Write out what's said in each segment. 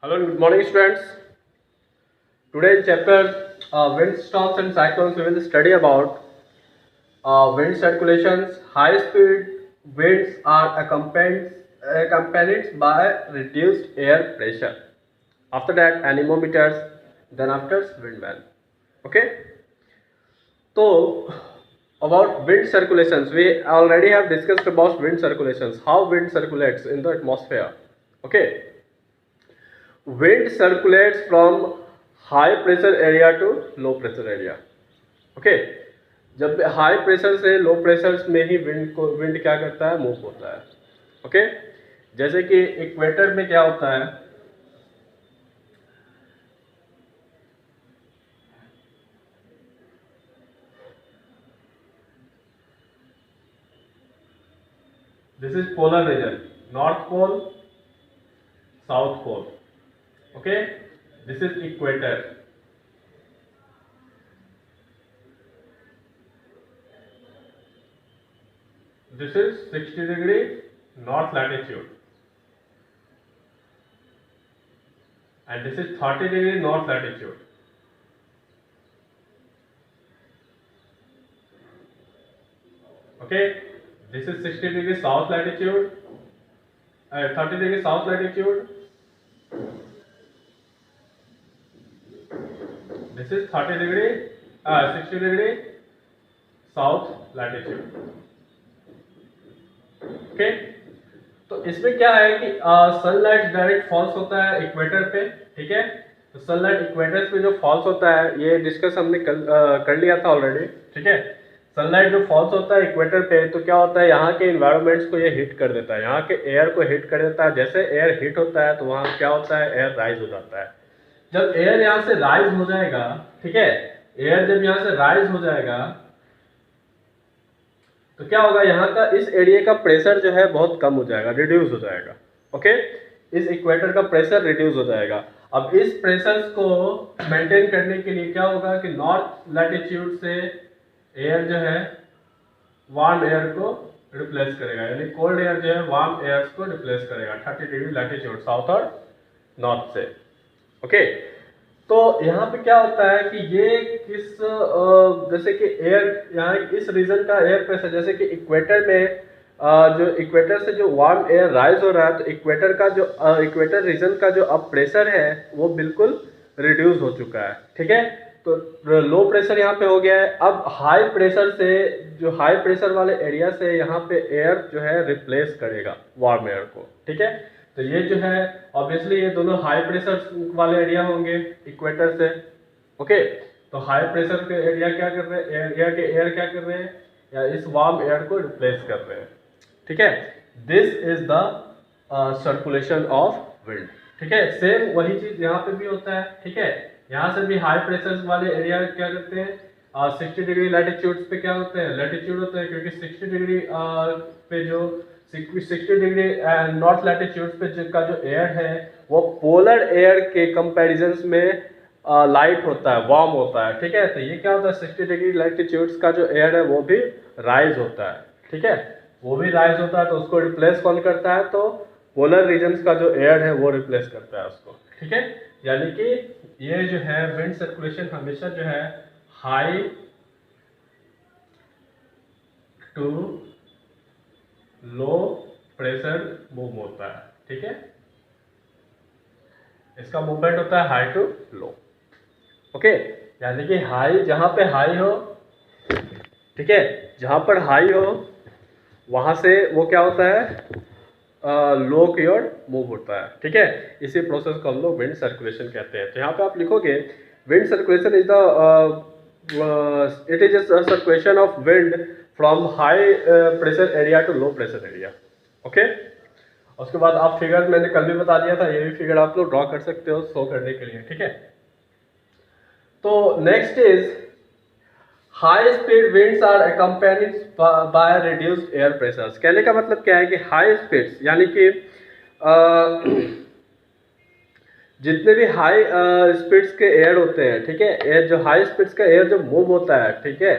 Hello and good morning, students. Today in chapter wind storms and cyclones, we will study about wind circulations. High speed winds are accompanied by reduced air pressure. After that, anemometers. Then after wind van. Okay. So about wind circulations, we already have discussed about wind circulations. How wind circulates in the atmosphere. Okay. Wind circulates from high pressure area to low pressure area. Okay, जब high pressure से low pressure में ही wind क्या करता है, move होता है. Okay, जैसे कि इक्वेटर में क्या होता है, this is polar region, north pole, south pole. Okay, this is equator. This is 60 degree north latitude and this is 30 degree north latitude. Okay, this is 60 degree south latitude, 30 degree south latitude. This is 30 degree, 60 degree south latitude. Okay, तो इसमें क्या है कि sunlight direct false होता है equator पे. ठीक है, तो सनलाइट इक्वेटर पे जो फॉल्स होता है, ये डिस्कस हमने कर लिया था ऑलरेडी. ठीक है, सनलाइट जो फॉल्स होता है इक्वेटर पे, तो क्या होता है, यहाँ के इन्वायरमेंट्स को ये हिट कर देता है, यहाँ के एयर को हिट कर देता है. जैसे एयर हिट होता है तो वहाँ क्या होता है, एयर राइज हो जाता है. जब एयर यहाँ से राइज हो जाएगा, ठीक है, एयर जब यहाँ से राइज हो जाएगा तो क्या होगा, यहाँ का इस एरिया का प्रेशर जो है बहुत कम हो जाएगा, रिड्यूस हो जाएगा. ओके, इस इक्वेटर का प्रेशर रिड्यूस हो जाएगा. अब इस प्रेशर को मेंटेन करने के लिए क्या होगा कि नॉर्थ लैटिट्यूड से एयर जो है वार्म एयर को रिप्लेस करेगा, यानी कोल्ड एयर जो है वार्म एयर को रिप्लेस करेगा 30 डिग्री लैटिट्यूड साउथ और नॉर्थ से. ओके, तो यहाँ पे क्या होता है कि ये किस जैसे कि एयर यहाँ इस रीजन का एयर प्रेशर, जैसे कि इक्वेटर में जो इक्वेटर से जो वार्म एयर राइज हो रहा है, तो इक्वेटर का जो इक्वेटर रीजन का जो अब प्रेशर है वो बिल्कुल रिड्यूस हो चुका है. ठीक है, तो लो प्रेशर यहाँ पे हो गया है. अब हाई प्रेशर से, जो हाई प्रेशर वाले एरिया से यहाँ पे एयर जो है रिप्लेस करेगा वार्म एयर को. ठीक है, तो ये जो है ऑब्वियसली ये दोनों हाई प्रेशर वाले एरिया होंगे इक्वेटर से. ओके, तो हाई प्रेशर के एरिया क्या कर रहे हैं, एयर क्या कर रहे हैं, या इस वार्म एयर को रिप्लेस कर रहे हैं. ठीक है, this is the circulation of wind. ठीक है, सेम वही चीज यहाँ पे भी होता है. ठीक है, यहाँ से भी हाई प्रेशर वाले एरिया क्या करते हैं, 60 डिग्री लैटिट्यूड पे क्या होते हैं, लैटिट्यूड होते हैं, क्योंकि 60 डिग्री पे जो 60 डिग्री नॉर्थ लैटिट्यूड पे का जो एयर है वो पोलर एयर के कंपैरिजन में लाइट होता है, वार्म होता है. ठीक है, तो ये क्या होता है, 60 डिग्री लैटिट्यूड्स का जो एयर है वो भी राइज होता है. ठीक है, वो भी राइज होता है, तो उसको रिप्लेस कौन करता है, तो पोलर रीजन्स का जो एयर है वो रिप्लेस करता है उसको. ठीक है, यानी कि ये जो है विंड सर्कुलेशन हमेशा जो है high to low pressure move होता है. ठीक है, इसका मूवमेंट होता है हाई टू लो. ओके, यानी कि हाई जहां पे हाई हो, ठीक है, जहां पर हाई हो वहां से वो क्या होता है, लो की ओर मूव होता है. ठीक है, इसी प्रोसेस को हम लोग विंड सर्कुलेशन कहते हैं. तो यहाँ पे आप लिखोगे wind circulation is the it is a circulation of wind from high pressure area to low pressure area. Okay, उसके बाद आप फिगर मैंने कल भी बता दिया था, ये भी फिगर आप लोग ड्रॉ कर सकते हो शो करने के लिए. ठीक है, तो next is high speed winds are accompanied by reduced air pressures. कहने का मतलब क्या है कि हाई स्पीड्स यानी कि जितने भी हाई स्पीड्स के एयर होते हैं, ठीक है, एयर जो हाई स्पीड्स का एयर जो मूव होता है, ठीक है,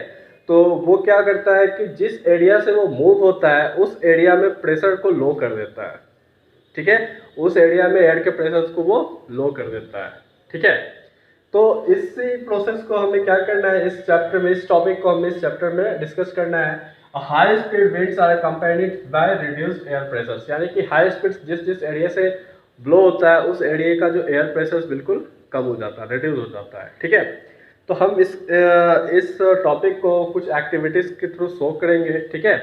तो वो क्या करता है कि जिस एरिया से वो मूव होता है उस एरिया में प्रेशर को लो कर देता है. ठीक है, उस एरिया में एयर के प्रेशर को वो लो कर देता है। ठीक है, तो इसी प्रोसेस को हमें क्या करना है इस चैप्टर में, इस टॉपिक को हमें इस चैप्टर में डिस्कस करना है। High speed winds are accompanied by reduced air pressure, यानी कि हाई स्पीड जिस जिस एरिया से ब्लो होता है उस एरिया का जो एयर प्रेशर बिल्कुल कम हो जाता है, रिड्यूस हो जाता है। ठीक है, तो हम इस टॉपिक को कुछ एक्टिविटीज के थ्रू शो करेंगे। ठीक है,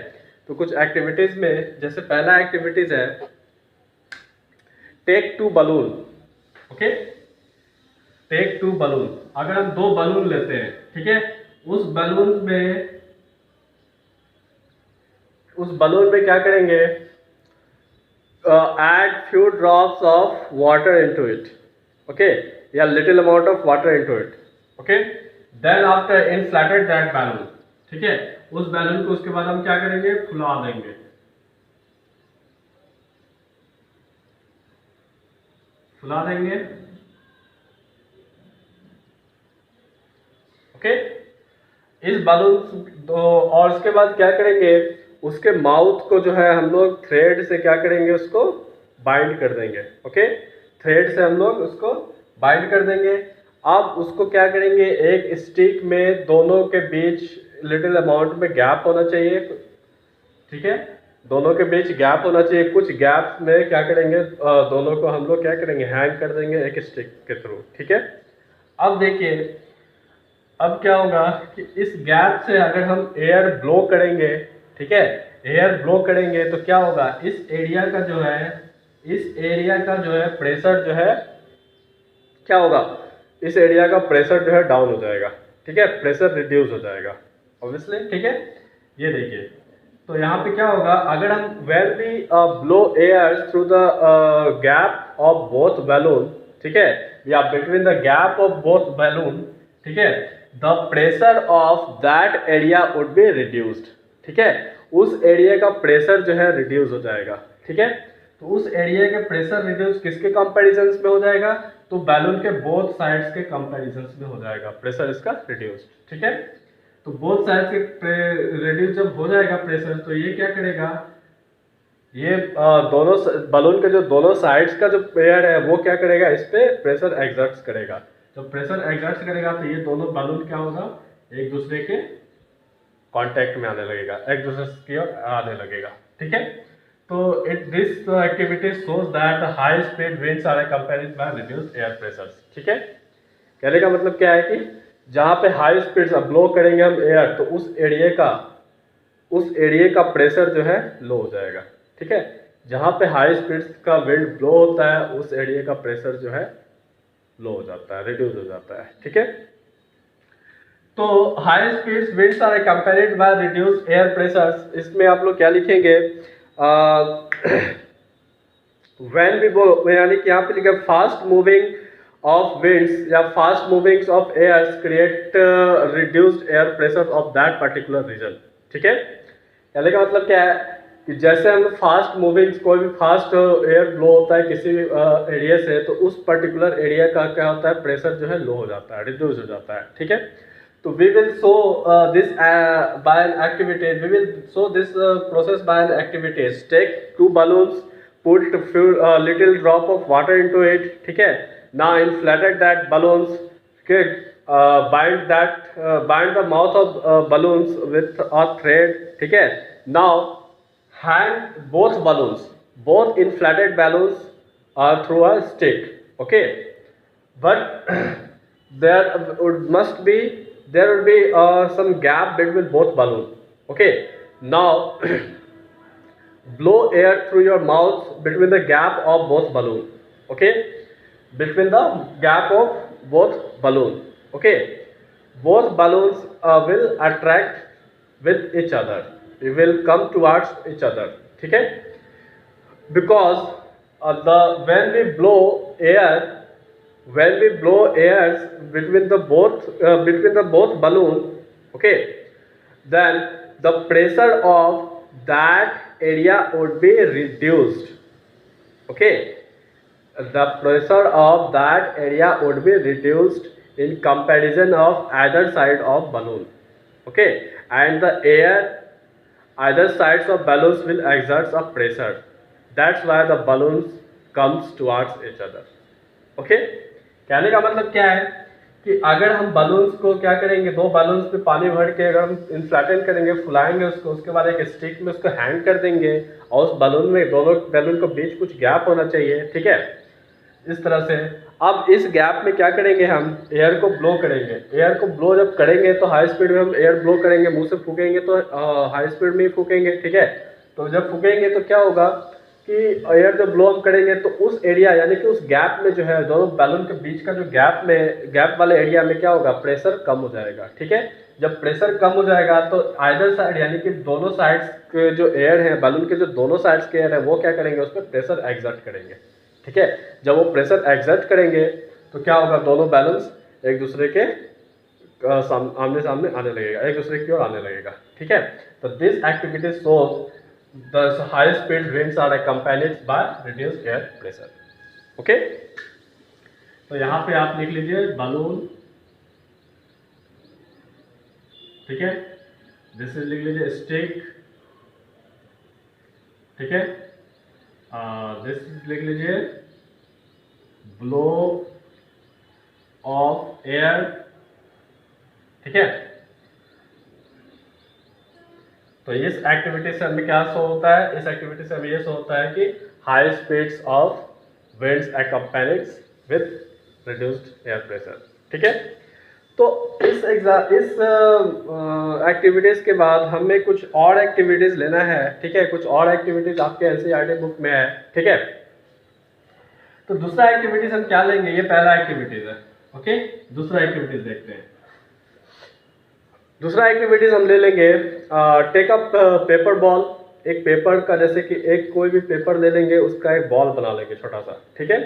तो कुछ एक्टिविटीज में जैसे पहला एक्टिविटीज है take two balloon. Okay, take two balloon, अगर हम दो बलून लेते हैं, ठीक है, उस बलून में क्या करेंगे, add few drops of water into it, okay, या little amount of water into it, okay, then after inflated that balloon. ठीक है, उस बैलून को उसके बाद हम क्या करेंगे, फुला देंगे, फुला देंगे। ओके, इस बलून और उसके बाद क्या करेंगे, उसके माउथ को जो है हम लोग थ्रेड से क्या करेंगे, उसको बाइंड कर देंगे। ओके, थ्रेड से हम लोग उसको बाइंड कर देंगे। अब उसको क्या करेंगे, एक स्टिक में दोनों के बीच लिटिल अमाउंट में गैप होना चाहिए। ठीक है, दोनों के बीच गैप होना चाहिए, कुछ गैप में क्या करेंगे, दोनों को हम लोग क्या करेंगे, हैंग कर देंगे एक स्टिक के थ्रू। ठीक है, अब देखिए अब क्या होगा कि इस गैप से अगर हम एयर ब्लो करेंगे, ठीक है, एयर ब्लो करेंगे तो क्या होगा, इस एरिया का जो है प्रेशर जो है क्या होगा, इस एरिया का प्रेशर जो है डाउन हो जाएगा। ठीक है, प्रेशर रिड्यूस हो जाएगा ऑब्वियसली। ठीक है, ये देखिए, तो यहाँ पे क्या होगा, अगर हम when we blow air through the gap of both balloon, ठीक है, या between the gap of both balloon, ठीक है, the pressure of that area would be reduced. ठीक है, उस एरिया का प्रेशर जो है रिड्यूस हो जाएगा। ठीक है, तो उस एरिया के प्रेशर रिड्यूस किसके कंपैरिजन में हो जाएगा, तो बैलून के बोथ साइड्स के कंपैरिजन में हो जाएगा प्रेशर इसका रिड्यूस। ठीक है, तो बोथ साइड्स के रिड्यूस जब हो जाएगा प्रेशर, तो ये क्या करेगा, ये दोनों बलून के जो दोनों साइड्स का जो एयर है वो क्या करेगा, इस पे प्रेशर एग्जर्ट करेगा। जब प्रेशर एग्जर्ट करेगा तो ये दोनों बलून क्या होगा, एक दूसरे के कांटेक्ट में आने लगेगा, एक दूसरे की ओर आने लगेगा। ठीक है, तो this activity shows that high speed winds are accompanied by reduced air pressures. ठीक है, कहने का मतलब क्या है कि जहाँ पे हाई स्पीड से ब्लो करेंगे हम एयर, तो उस एरिया का प्रेशर जो है लो हो जाएगा। ठीक है, जहाँ पे हाई स्पीड का विंड ब्लो होता है उस एरिया का प्रेशर जो है लो हो जाता है, रिड्यूस हो जाता है। ठीक है, तो high speed winds are accompanied by reduced air pressures, इसमें आप लोग क्या लिखेंगे, व्हेन वी ब्लो, यानी कि यहाँ पे लिखा फास्ट मूविंग ऑफ विंड्स या fast movings of airs create reduced air pressure of that particular region. ठीक है, कहने का मतलब क्या है कि जैसे हम फास्ट मूविंग, कोई भी फास्ट एयर ब्लो होता है किसी भी एरिया से, तो उस पर्टिकुलर एरिया का क्या होता है, प्रेशर जो है लो हो जाता है, रिड्यूस हो जाता है। ठीक है, तो we will show this by an activity, we will show this process by an activities. Take two balloons, put few little drop of water into it, ठीक है, now inflated that balloons, okay, bind the mouth of balloons with a thread, ठीक है, now hang both inflated balloons are through a stick, okay, but there will be some gap between both balloons, okay, now blow air through your mouth between the gap of both balloon, okay, between the gap of both balloon, okay, both balloons will attract with each other, they will come towards each other, ठीक है, because when we blow airs between the both balloon, okay, then the pressure of that area would be reduced, okay, the pressure of that area would be reduced in comparison of either side of balloon, okay, and the air either sides of balloons will exert a pressure, that's why the balloons comes towards each other. Okay, कहने का मतलब क्या है कि अगर हम balloons को क्या करेंगे, दो बलून्स में पानी भर के अगर हम इन्फ्लेटेड करेंगे, फुलाएंगे उसको, उसके बाद एक स्टिक में उसको हैंग कर देंगे और उस बलून में, दोनों बलून को बीच कुछ गैप होना चाहिए, ठीक है, इस तरह से। अब इस गैप में क्या करेंगे, हम एयर को ब्लो करेंगे। एयर को ब्लो जब करेंगे तो हाई स्पीड में हम एयर ब्लो करेंगे, मुंह से फूकेंगे तो हाई स्पीड में ही फूकेंगे, ठीक है। तो जब फूकेंगे तो क्या होगा कि एयर जब ब्लो हम करेंगे तो उस एरिया यानी कि उस गैप में जो है, दोनों बैलून के बीच का जो गैप वाले एरिया में क्या होगा, प्रेशर कम हो जाएगा, ठीक है। जब प्रेशर कम हो जाएगा तो आइदर साइड यानी कि दोनों साइड्स के जो एयर है, बैलून के जो दोनों साइड्स के एयर है, वो क्या करेंगे, उस पर प्रेशर एक्सर्ट करेंगे, ठीक है। जब वो प्रेशर एक्सर्ट करेंगे तो क्या होगा, दोनों बैलेंस एक दूसरे के आमने सामने आने लगेगा, एक दूसरे की ओर आने लगेगा, ठीक है। तो this activity shows the high speed winds are accompanied by reduced air pressure. Okay, तो यहाँ पे आप लिख लीजिए बलून, ठीक है, दिस लिख लीजिए स्टिक, ठीक है, दिस लिख लीजिए ब्लो ऑफ एयर, ठीक है। तो इस एक्टिविटी से हमें क्या शो होता है, इस एक्टिविटी से हमें ये शो होता है कि high speeds of winds accompanied with reduced air pressure, ठीक है। तो इस एक्टिविटीज के बाद हमें कुछ और एक्टिविटीज लेना है, ठीक है, कुछ और एक्टिविटीज आपके एनसीईआरटी बुक में है, ठीक है। तो दूसरा एक्टिविटीज हम क्या लेंगे, ये पहला एक्टिविटीज है, ओके। दूसरा एक्टिविटीज देखते हैं। दूसरा एक्टिविटीज हम ले लेंगे, टेक अप पेपर बॉल। एक पेपर का, जैसे कि एक कोई भी पेपर ले लेंगे, उसका एक बॉल बना लेंगे छोटा सा, ठीक है।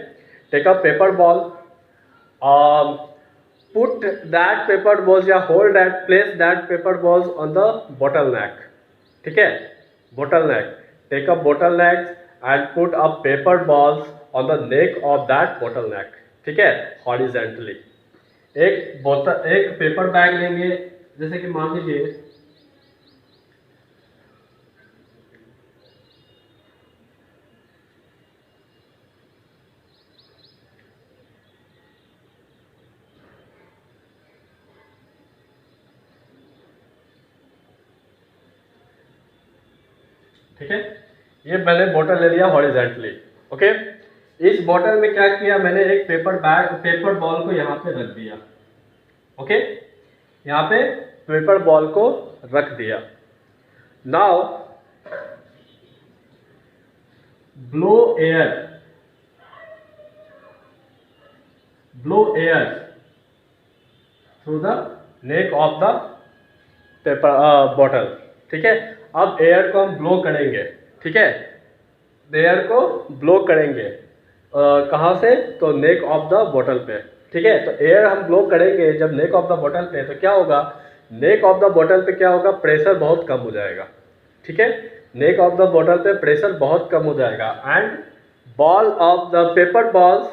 Take up paper ball, put that paper balls या hold that, place that paper balls on the bottle neck, ठीक है, bottle neck. Take up bottle neck and put up paper balls on the neck of that bottle neck, ठीक है, horizontally. एक paper bag लेंगे, जैसे कि मान लीजिए ठीक है, ये मैंने बोतल ले लिया हॉरिजेंटली, ओके। इस बोतल में क्या किया मैंने, एक पेपर बॉल को यहाँ पे रख दिया, ओके, यहाँ पे पेपर बॉल को रख दिया। Now blow air through the neck of the paper bottle, ठीक है। अब एयर को हम ब्लो करेंगे, ठीक है, एयर को ब्लो करेंगे कहाँ से, तो नेक ऑफ द बॉटल पे, ठीक है। तो एयर हम ब्लो करेंगे जब नेक ऑफ द बॉटल पे, तो क्या होगा, नेक ऑफ द बॉटल पे क्या होगा, प्रेशर बहुत कम हो जाएगा, ठीक है। नेक ऑफ द बॉटल पे प्रेशर बहुत कम हो जाएगा and ball of the paper balls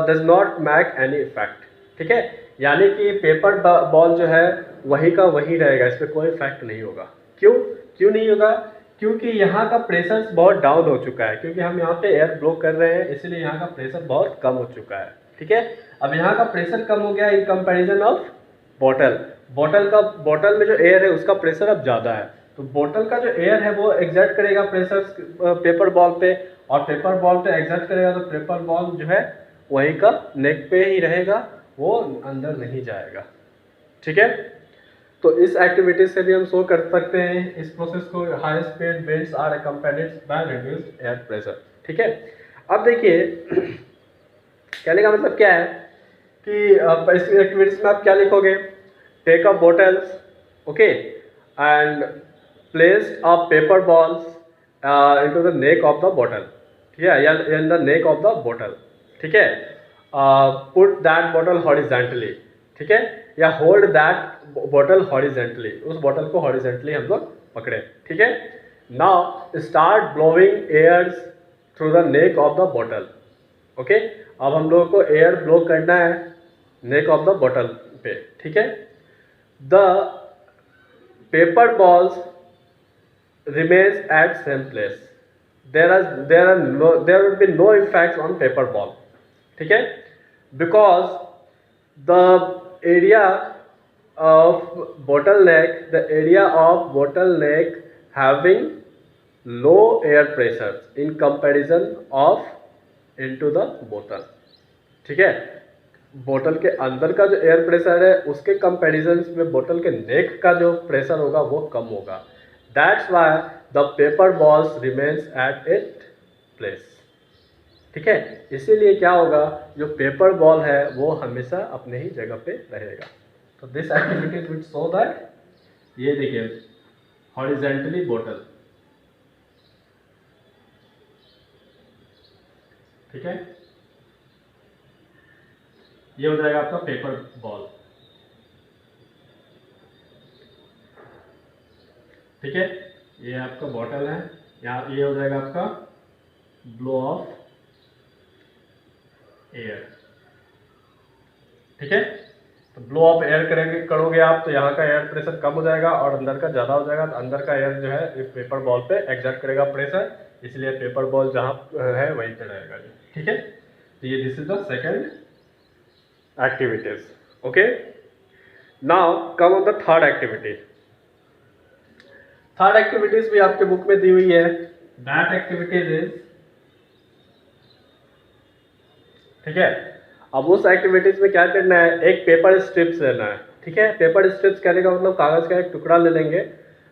does not make any effect, ठीक है। यानी कि पेपर बॉल जो है वही का वही रहेगा, इस पर कोई इफेक्ट नहीं होगा। क्यों नहीं होगा, क्योंकि यहाँ का प्रेशर बहुत डाउन हो चुका है, क्योंकि हम यहाँ पे एयर ब्लो कर रहे हैं, इसलिए यहाँ का प्रेशर बहुत कम हो चुका है, ठीक है। अब यहाँ का प्रेशर कम हो गया इन कंपैरिजन ऑफ बॉटल में जो एयर है उसका प्रेशर अब ज़्यादा है, तो बॉटल का जो एयर है वो एग्जर्ट करेगा प्रेशर पेपर बॉल पे, और पेपर बॉल पे एग्जर्ट करेगा तो पेपर बॉल जो है वही का नेक पे ही रहेगा, वो अंदर नहीं जाएगा, ठीक है। तो इस एक्टिविटी से भी हम शो कर सकते हैं इस प्रोसेस को, high speed winds are accompanied by reduced air pressure, ठीक है। अब देखिए कहने का मतलब क्या है कि इस एक्टिविटीज में आप क्या लिखोगे, take up bottles, okay, and place a paper balls into the neck of the bottle, ठीक है, या in the neck of the bottle, ठीक है। पुट दैट बॉटल हॉरिजेंटली, ठीक है, या होल्ड दैट बॉटल हॉरिजेंटली, उस बॉटल को हॉरिजेंटली हम लोग पकड़े, ठीक है। Now start blowing airs through the neck of the bottle, okay. अब हम लोगों को एयर ब्लो करना है नेक ऑफ द बॉटल पे, ठीक है। The paper balls remains at same place, there would be no effects on paper ball. ठीक है, because the area the area of bottleneck having low air pressure in comparison of into the bottle. ठीक है, बोतल के अंदर का जो air pressure है उसके कंपैरिजन में बोतल के नेक का जो प्रेशर होगा वो कम होगा. That's why the paper balls remains at it place. ठीक है, इसीलिए क्या होगा, जो पेपर बॉल है वो हमेशा अपने ही जगह पे रहेगा. तो this activities will show that, ये देखिए हॉरिजेंटली बोतल. ठीक है, ये हो जाएगा आपका पेपर बॉल. ठीक है, ये आपका बॉटल है, यहाँ ये हो जाएगा आपका ब्लो ऑफ एयर. ठीक है, तो ब्लो ऑफ एयर करोगे आप तो यहाँ का एयर प्रेशर कम हो जाएगा और अंदर का ज़्यादा हो जाएगा. तो अंदर का एयर जो है पेपर बॉल पे एग्जर्ट करेगा प्रेशर, इसलिए पेपर बॉल जहाँ है वहीं पे रहेगा. ठीक है, तो ये this is the second activities. Okay, now come on the third activity. Third activities भी आपके बुक में दी हुई है. दैट एक्टिविटीज इज, ठीक है, अब उस एक्टिविटीज में क्या करना है, एक पेपर स्ट्रिप्स लेना है. ठीक है, पेपर स्ट्रिप्स कहने का मतलब कागज का एक टुकड़ा ले लेंगे.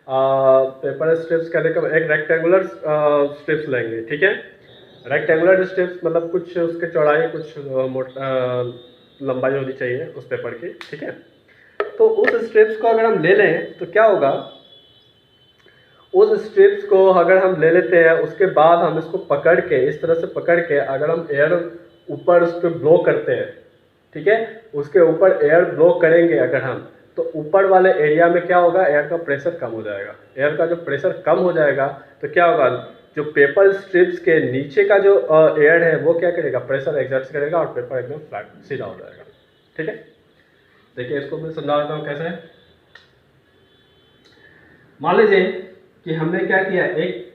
पेपर स्ट्रिप्स कहने का एक रेक्टेंगुलर स्ट्रिप्स लेंगे. ठीक है, रेक्टेंगुलर स्ट्रिप्स मतलब कुछ उसके चौड़ाई कुछ लंबाई होनी चाहिए उस पेपर की. ठीक है, तो उस स्ट्रिप्स को अगर हम ले लें तो क्या होगा, उस स्ट्रिप्स को अगर हम ले लेते हैं उसके बाद हम इसको पकड़ के इस तरह से पकड़ के अगर हम एयर ऊपर उस पर ब्लो करते हैं. ठीक है, उसके ऊपर एयर ब्लो करेंगे अगर हम, तो ऊपर वाले एरिया में क्या होगा, एयर का प्रेशर कम हो जाएगा. एयर का जो प्रेशर कम हो जाएगा तो क्या होगा, जो पेपर स्ट्रिप्स के नीचे का जो एयर है वो क्या करेगा, प्रेशर एग्जर्ट करेगा और पेपर एकदम फ्लैट सीधा हो जाएगा. ठीक है, देखिए इसको मैं समझा देता हूँ कैसे. मान लीजिए कि हमने क्या किया, एक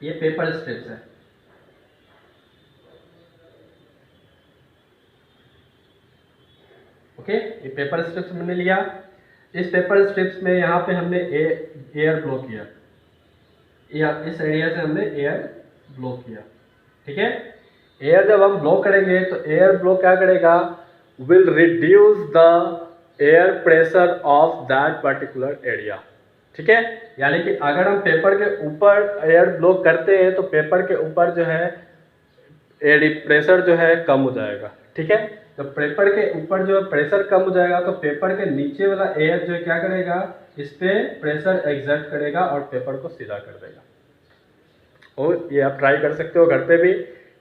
ये पेपर स्ट्रिप्स है. ओके, ये पेपर स्ट्रिप्स हमने लिया. इस पेपर स्ट्रिप्स में यहाँ पे हमने एयर ब्लो किया, इस एरिया से हमने एयर ब्लो किया. ठीक है, एयर जब हम ब्लो करेंगे तो एयर ब्लो क्या करेगा, will reduce the air pressure of that particular area. ठीक है, यानी कि अगर हम पेपर के ऊपर एयर ब्लो करते हैं तो पेपर के ऊपर जो है एयर प्रेशर जो है कम हो जाएगा. ठीक है, तो पेपर के ऊपर जो प्रेशर कम हो जाएगा तो पेपर के नीचे वाला एयर जो क्या करेगा, इस पे प्रेशर एग्जर्ट करेगा और पेपर को सीधा कर देगा. और ये आप ट्राई कर सकते हो घर पे भी.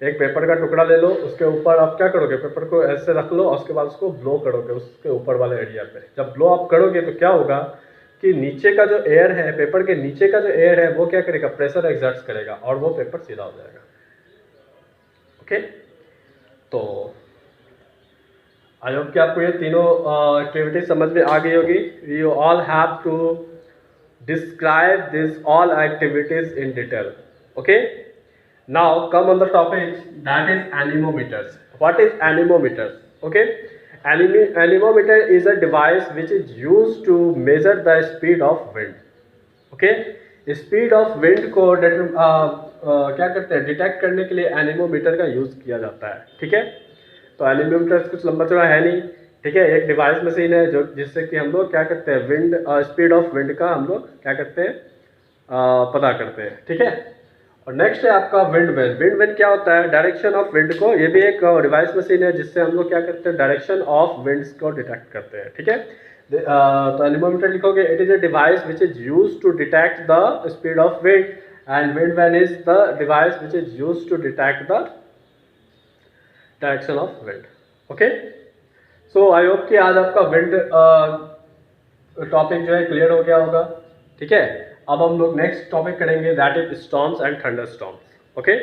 एक पेपर का टुकड़ा ले लो, उसके ऊपर आप क्या करोगे, पेपर को ऐसे रख लो और उसके बाद उसको ब्लो करोगे उसके ऊपर वाले एरिया पे. जब ब्लो आप करोगे तो क्या होगा कि नीचे का जो एयर है, पेपर के नीचे का जो एयर है वो क्या करेगा, प्रेशर एग्जर्ट करेगा और वो पेपर सीधा हो जाएगा. ओके, तो आई होप कि आपको ये तीनों एक्टिविटी समझ में आ गई होगी. You all have to describe this all activities in detail. Okay, now come on the topic, that is anemometers. What is anemometers? Okay, anemometer is a device which is used to measure the speed of wind. Okay, speed of wind को क्या करते हैं, detect करने के लिए anemometer का use किया जाता है. ठीक है, तो एनीमोमीटर कुछ लंबा चौड़ा है नहीं. ठीक है, एक डिवाइस मशीन है जो जिससे कि हम लोग क्या करते हैं, विंड स्पीड ऑफ विंड का हम लोग क्या करते हैं, पता करते हैं. ठीक है, और नेक्स्ट है आपका विंड वैन. विंड वैन क्या होता है, डायरेक्शन ऑफ विंड को, ये भी एक डिवाइस मशीन है जिससे हम लोग क्या करते हैं, डायरेक्शन ऑफ विंड्स को डिटेक्ट करते हैं. ठीक है, तो एनीमोमीटर लिखोगे, it is a device which is used to detect the speed of wind and wind vane is the device which is used to detect the direction of wind. Okay, so I hope कि आज आपका wind topic जो है clear हो गया होगा. ठीक है, अब हम लोग नेक्स्ट टॉपिक करेंगे, that is storms and thunder storms. Okay.